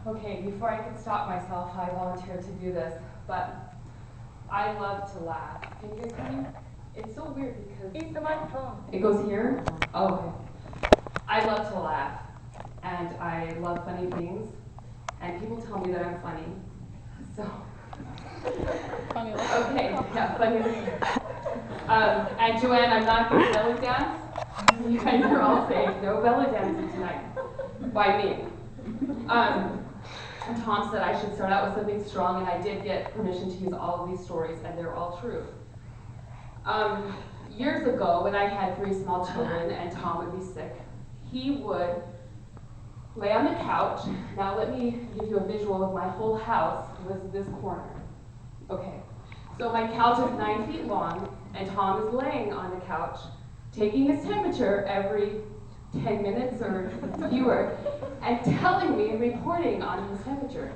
Okay, before I could stop myself, I volunteered to do this, but I love to laugh. Can you guys hear me? It's so weird because Eat the microphone. it goes here. Oh, okay. I love to laugh, and I love funny things, and people tell me that I'm funny. So, Funny look. okay, yeah, funny. And Joanne, I'm not going to belly dance. You guys are all saying no belly dancing tonight by me. And Tom said I should start out with something strong, and I did get permission to use all of these stories, and they're all true. Years ago, when I had 3 small children and Tom would be sick, he would lay on the couch. Now let me give you a visual of my whole house was this corner. Okay, so my couch is 9 feet long, and Tom is laying on the couch, taking his temperature every 10 minutes or fewer, and telling me and reporting on his temperature.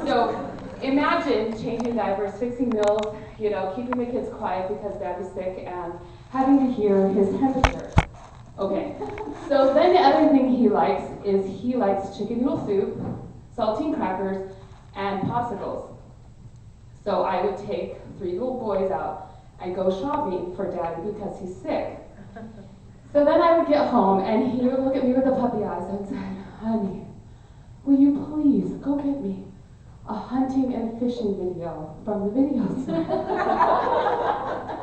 So imagine changing diapers, fixing meals, keeping the kids quiet because Dad is sick, and having to hear his temperature. Okay, so then the other thing he likes is he likes chicken noodle soup, saltine crackers, and popsicles. So I would take 3 little boys out and go shopping for Daddy because he's sick. So then I would get home, and he would look at me with the puppy eyes and say, "Honey, will you please go get me a hunting and fishing video from the video store?"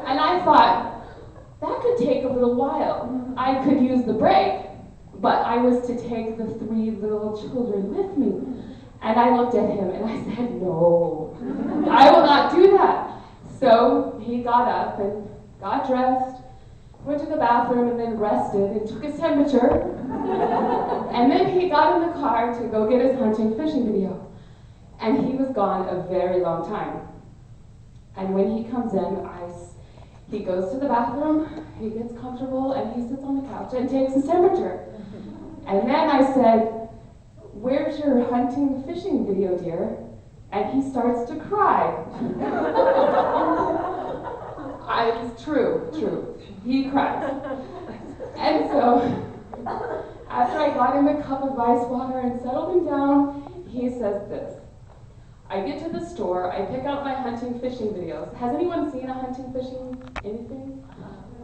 And I thought, that could take a little while. I could use the break, but I was to take the 3 little children with me. And I looked at him and I said, "No, I will not do that." So he got up and got dressed, went to the bathroom, and then rested and took his temperature. And then he got in the car to go get his hunting fishing video. And he was gone a very long time. And when he comes in, he goes to the bathroom, he gets comfortable, and he sits on the couch and takes his temperature. And then I said, "Where's your hunting fishing video, dear?" And he starts to cry. It's true. He cries. And so, after I got him a cup of ice water and settled him down, he says this. I get to the store, I pick out my hunting fishing videos. Has anyone seen a hunting fishing anything?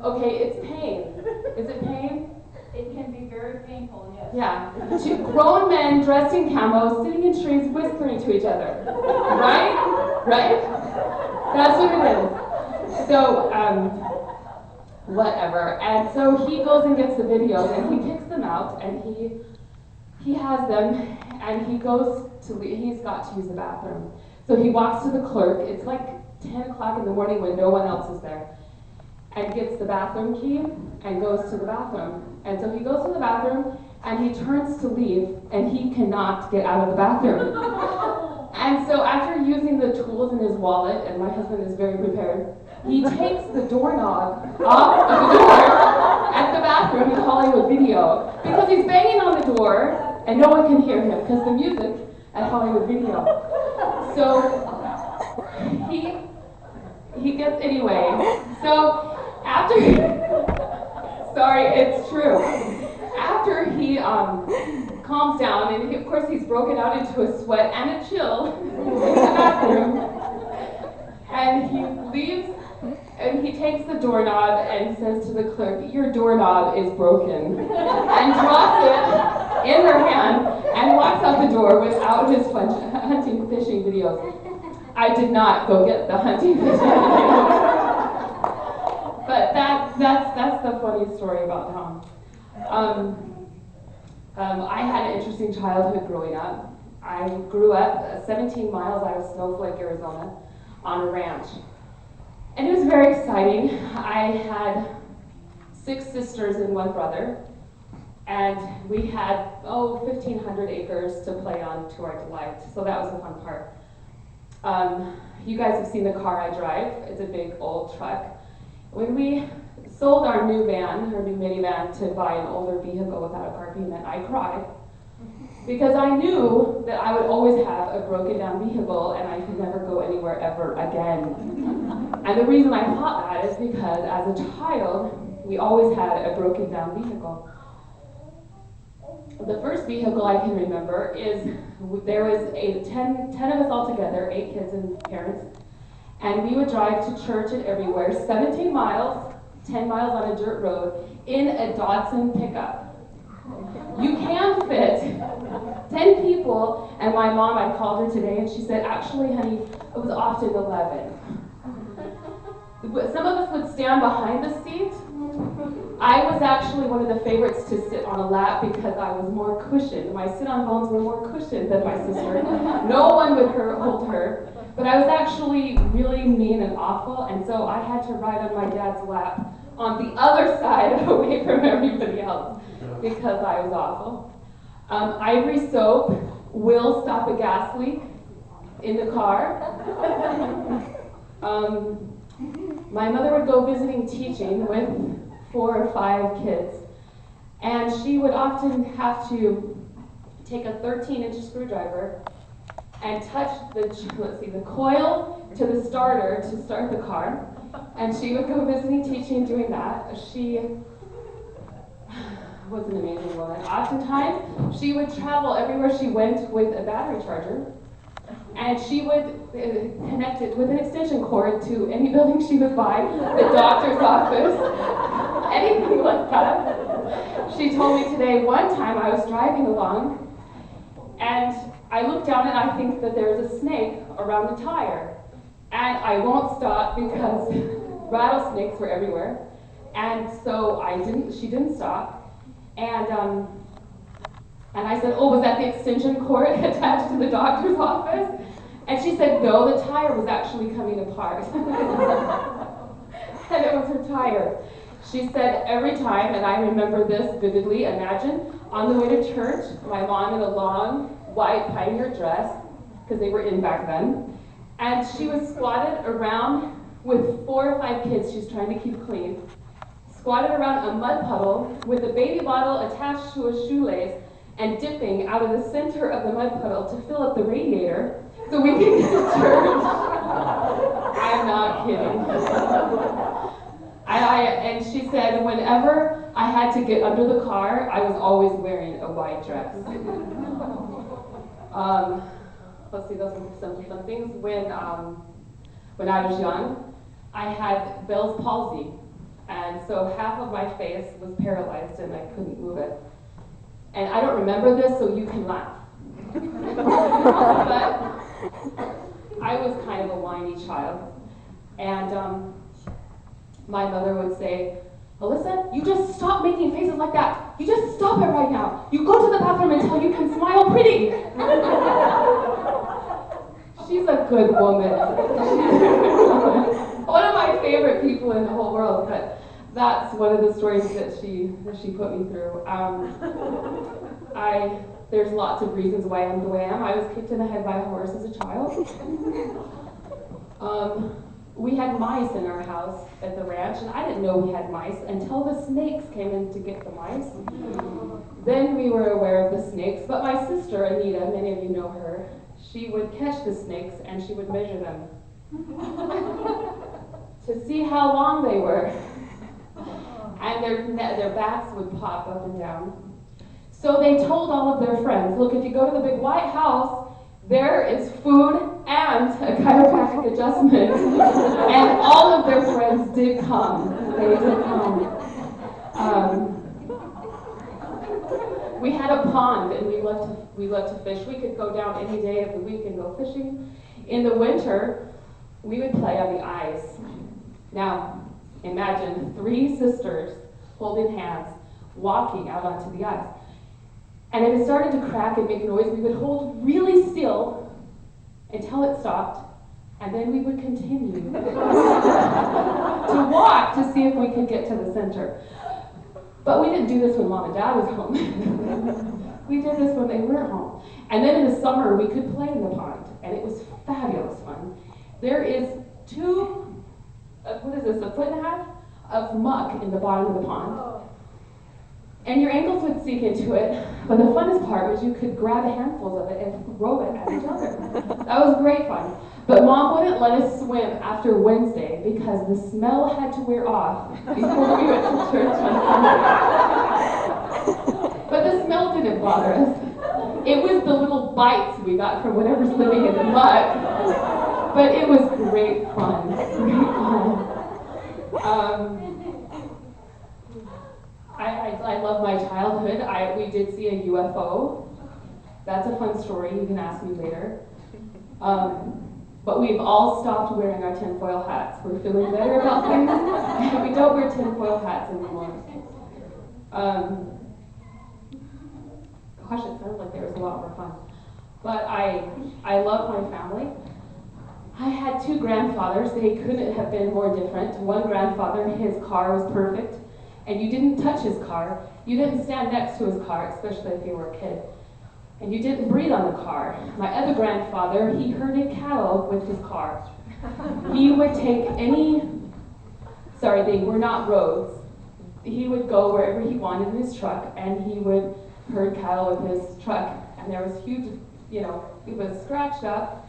Okay, it's pain. Is it pain? It can be very painful, yes. Yeah. 2 grown men dressed in camo, sitting in trees, whispering to each other. Right? That's what it is. So, whatever. And so he goes and gets the videos, and he picks them out, and he has them, and he's got to use the bathroom. So he walks to the clerk. It's like 10 o'clock in the morning when no one else is there, and gets the bathroom key and goes to the bathroom. And so he goes to the bathroom, and he turns to leave, and he cannot get out of the bathroom. And so after using the tools in his wallet, and my husband is very prepared, he takes the doorknob off of the door at the bathroom in Hollywood Video, because he's banging on the door, and no one can hear him, because the music at Hollywood Video. So he gets, anyway, so after, sorry, it's true. After he calms down, and of course he's broken out into a sweat and a chill in the bathroom, and he leaves, and he takes the doorknob and says to the clerk, "Your doorknob is broken," and drops it in her hand and walks out the door without his hunting fishing videos. I did not go get the hunting fishing videos. But that's the funny story about Tom. I had an interesting childhood growing up. I grew up 17 miles out of Snowflake, Arizona, on a ranch. And it was very exciting. I had 6 sisters and 1 brother, and we had, 1,500 acres to play on to our delight. So that was a fun part. You guys have seen the car I drive. It's a big old truck. When we sold our new minivan, to buy an older vehicle without a car payment, I cried because I knew that I would always have a broken down vehicle and I could never go anywhere ever again. And the reason I thought that is because as a child, we always had a broken down vehicle. The first vehicle I can remember is there was 10 of us all together, 8 kids and parents, and we would drive to church and everywhere, 17 miles, 10 miles on a dirt road, in a Datsun pickup. You can fit 10 people, and my mom, I called her today, and she said, actually, honey, it was often 11. Some of us would stand behind the seat. I was actually one of the favorites to sit on a lap because I was more cushioned. My sit-on bones were more cushioned than my sister. No one would hold her. But I was actually really mean and awful, and so I had to ride on my dad's lap on the other side away from everybody else because I was awful. Ivory soap will stop a gas leak in the car. My mother would go visiting teaching with 4 or 5 kids, and she would often have to take a 13-inch screwdriver and touch the coil to the starter to start the car, and she would go visiting teaching doing that. She was an amazing woman. Oftentimes, she would travel everywhere she went with a battery charger, and she would connect it with an extension cord to any building she was by, the doctor's office, anything like that. She told me today, one time I was driving along, and I looked down and I think that there's a snake around the tire. And I won't stop because rattlesnakes were everywhere. And so she didn't stop. And I said, oh, was that the extension cord attached to the doctor's office? And she said, no, the tire was actually coming apart. And it was her tire. She said every time, and I remember this vividly, imagine, on the way to church, my mom in a long white pioneer dress, because they were in back then, and she was squatted around with 4 or 5 kids she's trying to keep clean, squatted around a mud puddle with a baby bottle attached to a shoelace and dipping out of the center of the mud puddle to fill up the radiator so we could get to church. I'm not kidding. And she said whenever I had to get under the car, I was always wearing a white dress. Let's see, those are some things. When I was young, I had Bell's palsy. And so half of my face was paralyzed and I couldn't move it. And I don't remember this, so you can laugh. But I was kind of a whiny child. And my mother would say, Alisa, you just stop making faces like that. You just stop it right now. You go to the bathroom until you can smile pretty. She's a good woman. One of my favorite people in the whole world, but that's one of the stories that she put me through. There's lots of reasons why I'm the way I am. I was kicked in the head by a horse as a child. We had mice in our house at the ranch, and I didn't know we had mice until the snakes came in to get the mice. Then we were aware of the snakes, but my sister, Anita, many of you know her, she would catch the snakes and she would measure them to see how long they were. And their backs would pop up and down. So they told all of their friends, look, if you go to the big White House, there is food and a chiropractic adjustment. And all of their friends did come. They did come. We had a pond and we loved to fish. We could go down any day of the week and go fishing. In the winter, we would play on the ice. Now, imagine 3 sisters holding hands, walking out onto the ice. And if it started to crack and make noise, we would hold really still until it stopped, and then we would continue to walk to see if we could get to the center. But we didn't do this when Mom and Dad was home. We did this when they weren't home. And then in the summer, we could play in the pond, and it was fabulous fun. There is a foot and a half of muck in the bottom of the pond. And your ankles would sink into it, but the funnest part was you could grab handfuls of it and throw it at each other. That was great fun. But Mom wouldn't let us swim after Wednesday because the smell had to wear off before we went to church on Sunday. But the smell didn't bother us. It was the little bites we got from whatever's living in the muck. But it was great fun. Great fun. I love my childhood. We did see a UFO. That's a fun story. You can ask me later. But we've all stopped wearing our tinfoil hats. We're feeling better about things, and we don't wear tinfoil hats anymore. Gosh, it sounded like there was a lot more fun. But I love my family. I had two grandfathers. They couldn't have been more different. One grandfather, his car was perfect, and you didn't touch his car. You didn't stand next to his car, especially if you were a kid. And you didn't breathe on the car. My other grandfather, he herded cattle with his car. He would take they were not roads. He would go wherever he wanted in his truck, and he would herd cattle with his truck. And there was huge, it was scratched up.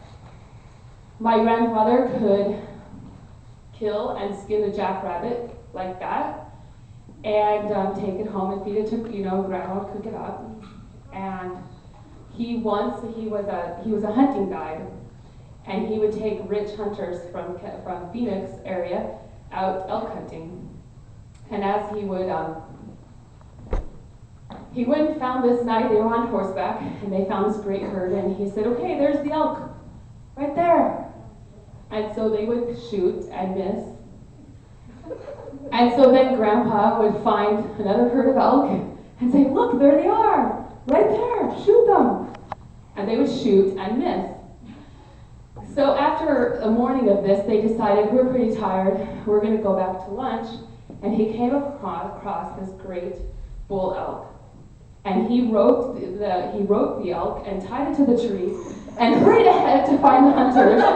My grandfather could kill and skin a jackrabbit like that, and take it home and feed it to, grandma would cook it up. And he was a hunting guide, and he would take rich hunters from Phoenix area out elk hunting. And as he went and found this night, they were on horseback, and they found this great herd, and he said, okay, there's the elk, right there. And so they would shoot and miss. And so then Grandpa would find another herd of elk and say, look, there they are, right there, shoot them. And they would shoot and miss. So after a morning of this, they decided, we're pretty tired, we're going to go back to lunch. And he came across this great bull elk. And he roped the elk and tied it to the tree and hurried ahead to find the hunters to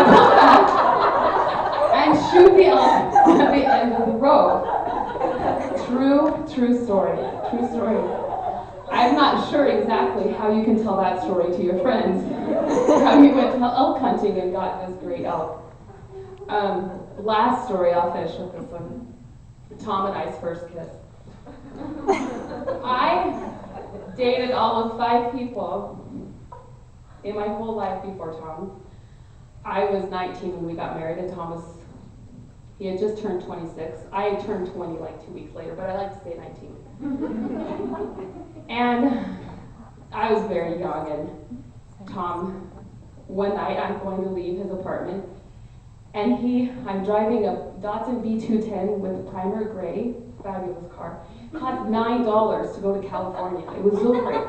come back and shoot the elk at the end of the road. True story. True story. I'm not sure exactly how you can tell that story to your friends. How you went elk hunting and got this great elk. Last story, I'll finish with this one. Tom and I's first kiss. I dated all of 5 people in my whole life before Tom. I was 19 when we got married, and he had just turned 26. I had turned 20 like 2 weeks later, but I like to say 19. And I was very young, and Tom, one night I'm going to leave his apartment, and I'm driving a Datsun B210 with primer gray, fabulous car. It cost $9 to go to California. It was so great.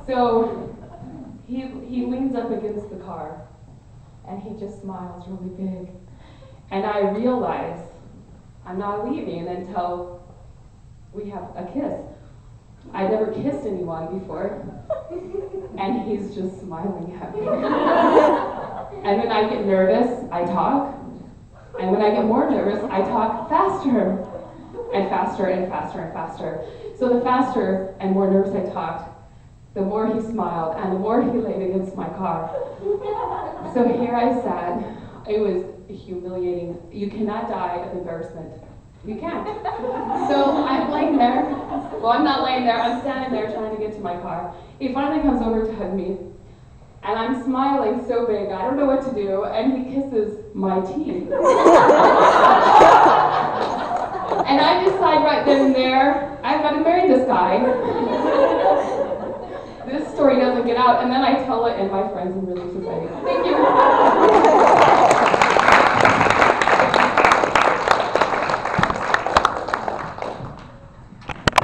So he leans up against the car, and he just smiles really big. And I realize I'm not leaving until we have a kiss. I'd never kissed anyone before, and he's just smiling at me. And when I get nervous, I talk, and when I get more nervous, I talk faster, and faster, and faster, and faster. So the faster and more nervous I talked, the more he smiled, and the more he laid against my car. So here I sat. It was humiliating. You cannot die of embarrassment. You can't. So I'm laying there. Well, I'm not laying there. I'm standing there trying to get to my car. He finally comes over to hug me, and I'm smiling so big, I don't know what to do, and he kisses my teeth. And I decide right then and there, I've got to marry this guy. This story doesn't get out, and then I tell it in my Friends and Relief Society. Thank you.